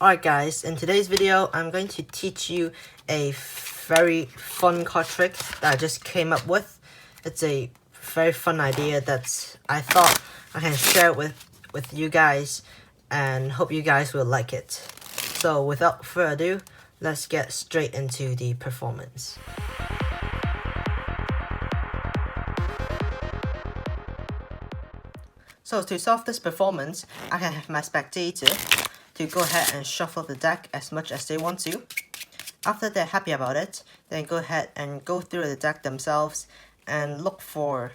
Alright guys, in today's video, I'm going to teach you a very fun card trick that I just came up with. It's a very fun idea that I thought I can share with you guys and hope you guys will like it. So without further ado, let's get straight into the performance. So to solve this performance, I can have my spectator to go ahead and shuffle the deck as much as they want to. After they're happy about it, then go ahead and go through the deck themselves and look for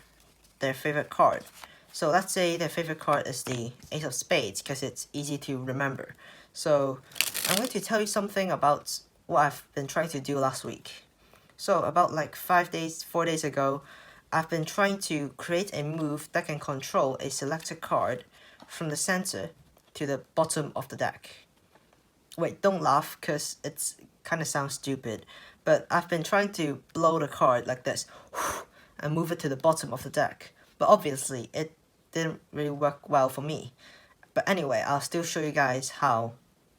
their favorite card. So let's say their favorite card is the Ace of Spades because it's easy to remember. So I'm going to tell you something about what I've been trying to do last week. So about like 4 days ago, I've been trying to create a move that can control a selected card from the center to the bottom of the deck. Wait, don't laugh because it's kind of sounds stupid, but I've been trying to blow the card like this and move it to the bottom of the deck, but obviously it didn't really work well for me. But anyway, I'll still show you guys how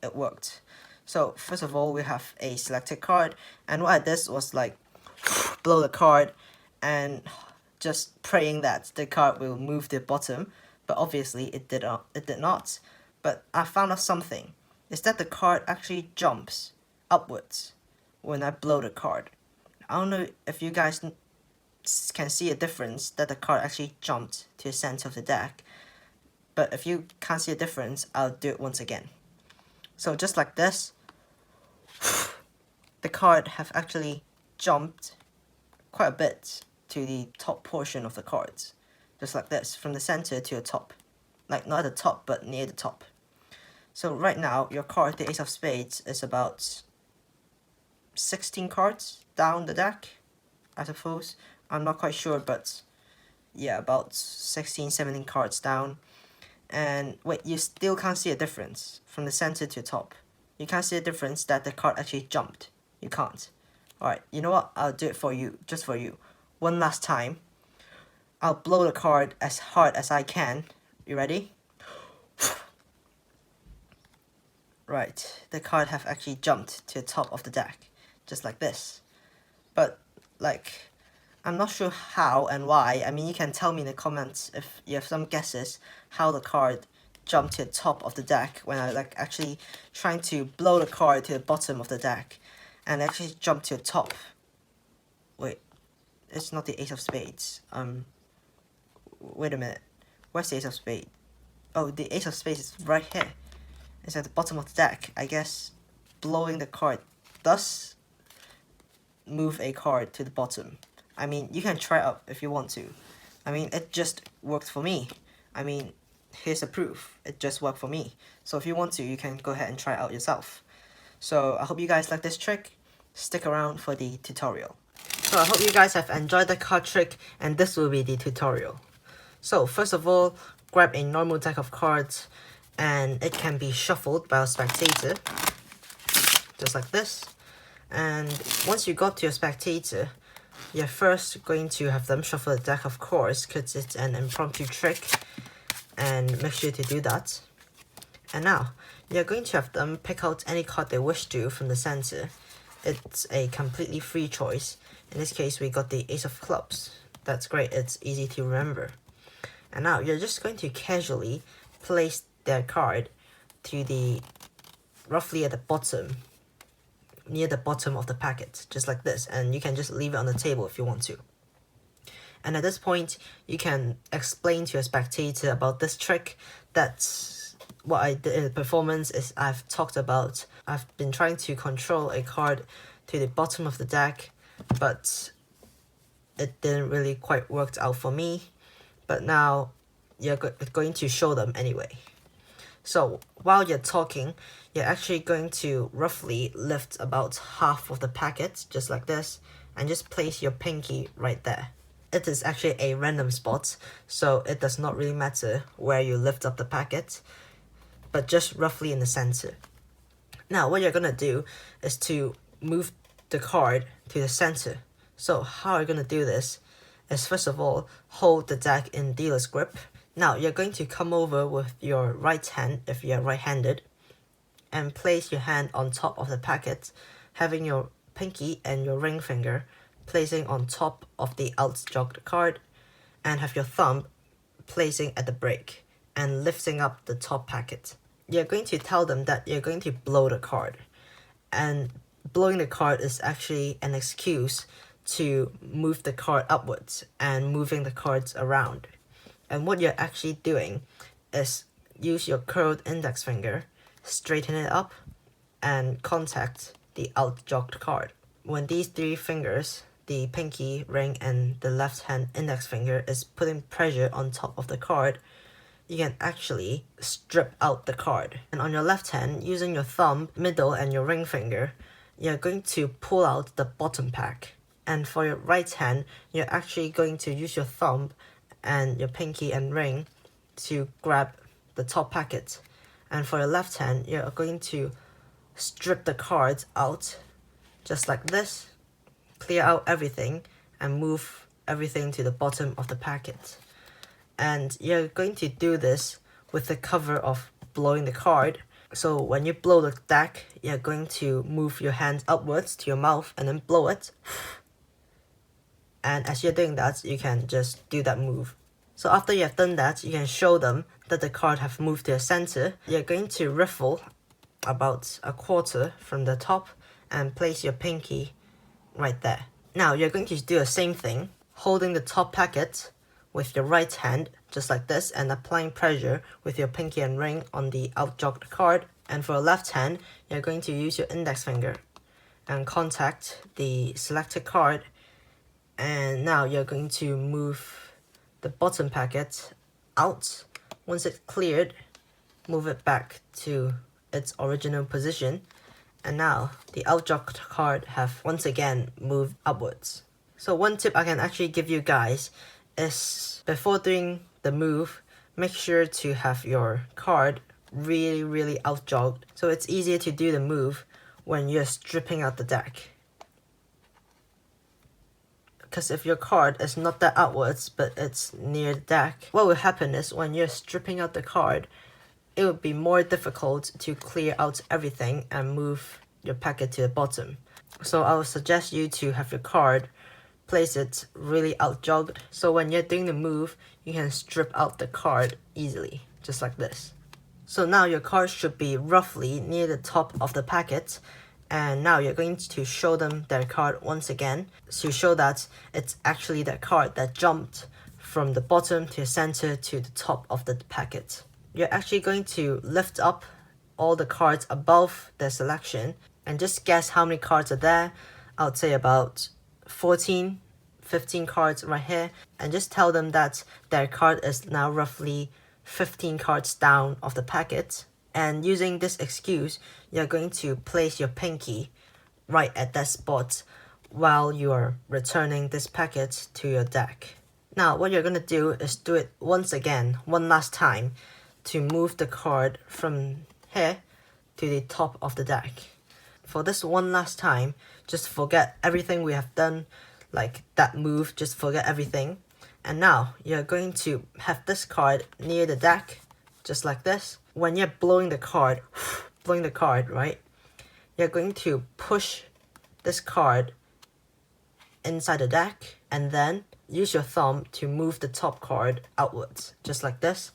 it worked. So first of all, we have a selected card, and what I did was like blow the card and just praying that the card will move to the bottom, but obviously it did not. But I found out something, is that the card actually jumps upwards when I blow the card. I don't know if you guys can see a difference that the card actually jumped to the center of the deck, but if you can't see a difference, I'll do it once again. So just like this, the card have actually jumped quite a bit to the top portion of the cards, just like this, from the center to the top, like not at the top but near the top. So right now your card, the Ace of Spades, is about 16 cards down the deck, I suppose. I'm not quite sure, but yeah, about 16-17 cards down. And wait, you still can't see a difference from the center to the top. You can't see a difference that the card actually jumped. You can't. Alright, you know what? I'll do it for you, just for you. One last time. I'll blow the card as hard as I can. You ready? Right, the card have actually jumped to the top of the deck, just like this. But, like, I'm not sure how and why. I mean, you can tell me in the comments if you have some guesses how the card jumped to the top of the deck when I like actually trying to blow the card to the bottom of the deck and actually jump to the top. Wait, it's not the Ace of Spades. Wait a minute. Where's the Ace of Spades? Oh, the Ace of Spades is right here. It's at the bottom of the deck. I guess blowing the card does move a card to the bottom. I mean, you can try it out if you want to. I mean, it just worked for me. I mean, here's the proof. It just worked for me. So if you want to, you can go ahead and try it out yourself. So I hope you guys like this trick. Stick around for the tutorial. So I hope you guys have enjoyed the card trick, and this will be the tutorial. So first of all, grab a normal deck of cards, and it can be shuffled by a spectator, just like this. And once you got to your spectator, you're first going to have them shuffle the deck, of course, because it's an impromptu trick, and make sure to do that. And now, you're going to have them pick out any card they wish to from the center. It's a completely free choice. In this case, we got the Ace of Clubs. That's great, it's easy to remember. And now, you're just going to casually place their card to the, roughly at the bottom, near the bottom of the packet, just like this, and you can just leave it on the table if you want to. And at this point, you can explain to your spectator about this trick. That's what I did in the performance. Is I've been trying to control a card to the bottom of the deck, but it didn't really quite work out for me. But now you're going to show them anyway. So while you're talking, you're actually going to roughly lift about half of the packet, just like this, and just place your pinky right there. It is actually a random spot, so it does not really matter where you lift up the packet, but just roughly in the center. Now what you're gonna do is to move the card to the center. So how you're gonna do this is, first of all, hold the deck in dealer's grip. Now you're going to come over with your right hand if you're right-handed, and place your hand on top of the packet, having your pinky and your ring finger placing on top of the outjogged card, and have your thumb placing at the break and lifting up the top packet. You're going to tell them that you're going to blow the card, and blowing the card is actually an excuse to move the card upwards and moving the cards around. And what you're actually doing is use your curled index finger, straighten it up, and contact the outjogged card. When these three fingers, the pinky, ring, and the left hand index finger, is putting pressure on top of the card, you can actually strip out the card. And on your left hand, using your thumb, middle, and your ring finger, you're going to pull out the bottom pack. And for your right hand, you're actually going to use your thumb and your pinky and ring to grab the top packet. And for your left hand, you're going to strip the cards out just like this, clear out everything, and move everything to the bottom of the packet. And you're going to do this with the cover of blowing the card. So when you blow the deck, you're going to move your hand upwards to your mouth and then blow it. And as you're doing that, you can just do that move. So after you have done that, you can show them that the card have moved to the center. You're going to riffle about a quarter from the top and place your pinky right there. Now you're going to do the same thing, holding the top packet with your right hand, just like this, and applying pressure with your pinky and ring on the outjogged card. And for your left hand, you're going to use your index finger and contact the selected card. And now you're going to move the bottom packet out. Once it's cleared, move it back to its original position. And now the outjogged card have once again moved upwards. So one tip I can actually give you guys is, before doing the move, make sure to have your card really outjogged, so it's easier to do the move when you're stripping out the deck. Because if your card is not that outwards but it's near the deck, what will happen is when you're stripping out the card, it would be more difficult to clear out everything and move your packet to the bottom. So I would suggest you to have your card place it really outjogged, so when you're doing the move, you can strip out the card easily, just like this. So now your card should be roughly near the top of the packet, and now you're going to show them their card once again to show that it's actually their card that jumped from the bottom to the center to the top of the packet. You're actually going to lift up all the cards above their selection and just guess how many cards are there. I would say about 14, 15 cards right here, and just tell them that their card is now roughly 15 cards down of the packet. And using this excuse, you're going to place your pinky right at that spot while you are returning this packet to your deck. Now what you're going to do is do it once again, one last time, to move the card from here to the top of the deck. For this one last time, just forget everything we have done, like that move, just forget everything. And now you're going to have this card near the deck, just like this. When you're blowing the card, right, you're going to push this card inside the deck and then use your thumb to move the top card outwards, just like this,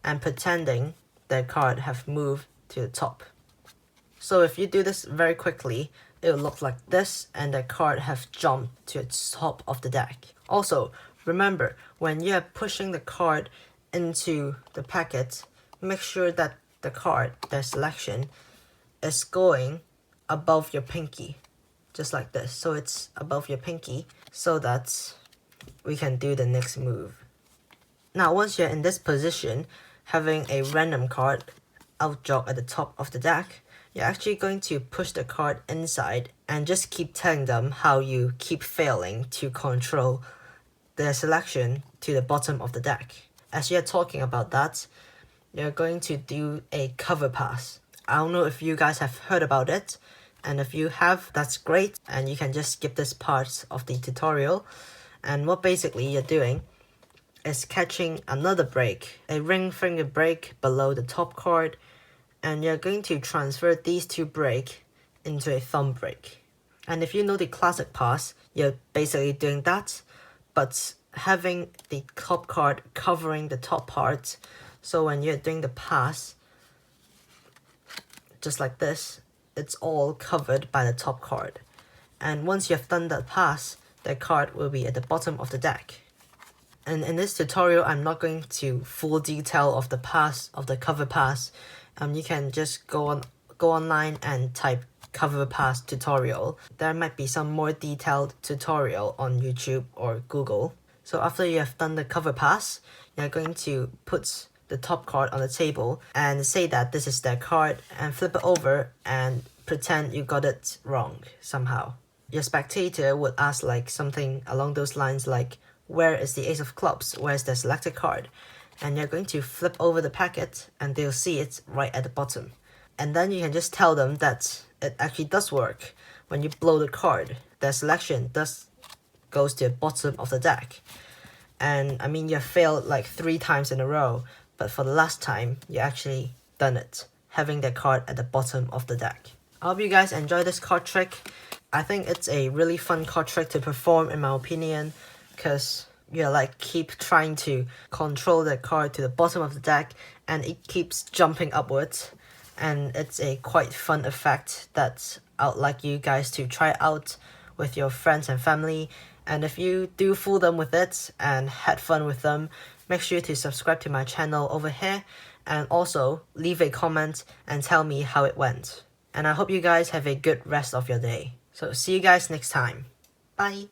and pretending the card have moved to the top. So if you do this very quickly, it will look like this, and the card have jumped to its top of the deck. Also, remember, when you're pushing the card into the packet, make sure that the card, their selection, is going above your pinky, just like this. So it's above your pinky, so that we can do the next move. Now once you're in this position, having a random card outjog at the top of the deck, you're actually going to push the card inside and just keep telling them how you keep failing to control their selection to the bottom of the deck. As you're talking about that, you're going to do a cover pass. I don't know if you guys have heard about it, and if you have, that's great, and you can just skip this part of the tutorial. And what basically you're doing is catching another break, a ring finger break below the top card, and you're going to transfer these two break into a thumb break. And if you know the classic pass, you're basically doing that, but having the top card covering the top part, so when you're doing the pass, just like this, it's all covered by the top card. And once you've done that pass, the card will be at the bottom of the deck. And in this tutorial, I'm not going to full detail of the pass, of the cover pass. You can just go online and type cover pass tutorial. There might be some more detailed tutorial on YouTube or Google. So after you have done the cover pass, you're going to put the top card on the table and say that this is their card and flip it over and pretend you got it wrong somehow. Your spectator would ask like something along those lines like, where is the ace of clubs? Where is the selected card? And you're going to flip over the packet and they'll see it right at the bottom. And then you can just tell them that it actually does work. When you blow the card, the selection goes to the bottom of the deck. And I mean, you failed like 3 times in a row, but for the last time, you actually done it, having the card at the bottom of the deck. I hope you guys enjoy this card trick. I think it's a really fun card trick to perform in my opinion, because you're like keep trying to control the card to the bottom of the deck and it keeps jumping upwards, and it's a quite fun effect that I'd like you guys to try out with your friends and family. And if you do fool them with it and had fun with them, make sure to subscribe to my channel over here and also leave a comment and tell me how it went. And I hope you guys have a good rest of your day. So see you guys next time. Bye!